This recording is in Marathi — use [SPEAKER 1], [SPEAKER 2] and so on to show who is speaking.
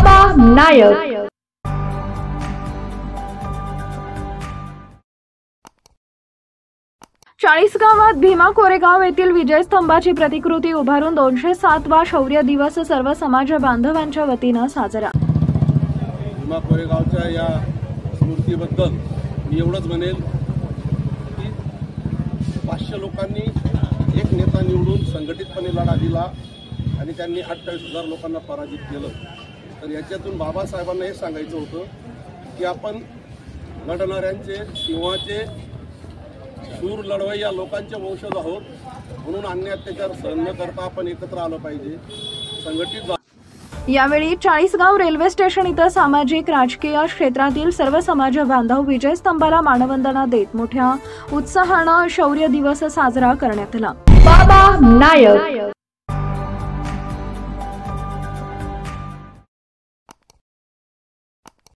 [SPEAKER 1] बाबा नायक। चाळीसगावात भीमा कोरेगाव येथील विजयस्तंभाची प्रतिकृती उभारून 207वा शौर्य दिवस सर्व समाज बांधवांच्या वतीने साजरा।
[SPEAKER 2] भीमा कोरेगावच्या या स्मृतीबद्दल मी एवढंच म्हणेल की 500 लोकांनी एक नेता निवडून संघटितपणे लढा दिला आणि त्यांनी 28,000 लोकांना पराजित केलं। तर याच्यातून बाबासाहेबांना हे सांगायचं होतं की आपण लढणाऱ्यांचे सिंहाचे सूर लढवय्या लोकांचे वंशज आहोत, म्हणून अन्य अत्याचार सहन न करता आपण एकत्र आलं पाहिजे, संघटित।
[SPEAKER 1] यावेळी चाळीसगाव रेल्वे स्टेशन इथं सामाजिक राजकीय क्षेत्रातील सर्व समाज बांधव विजयस्तंभाला मानवंदना देत मोठ्या उत्साहाने शौर्य दिवस साजरा करण्यात आला। बाबा नायक।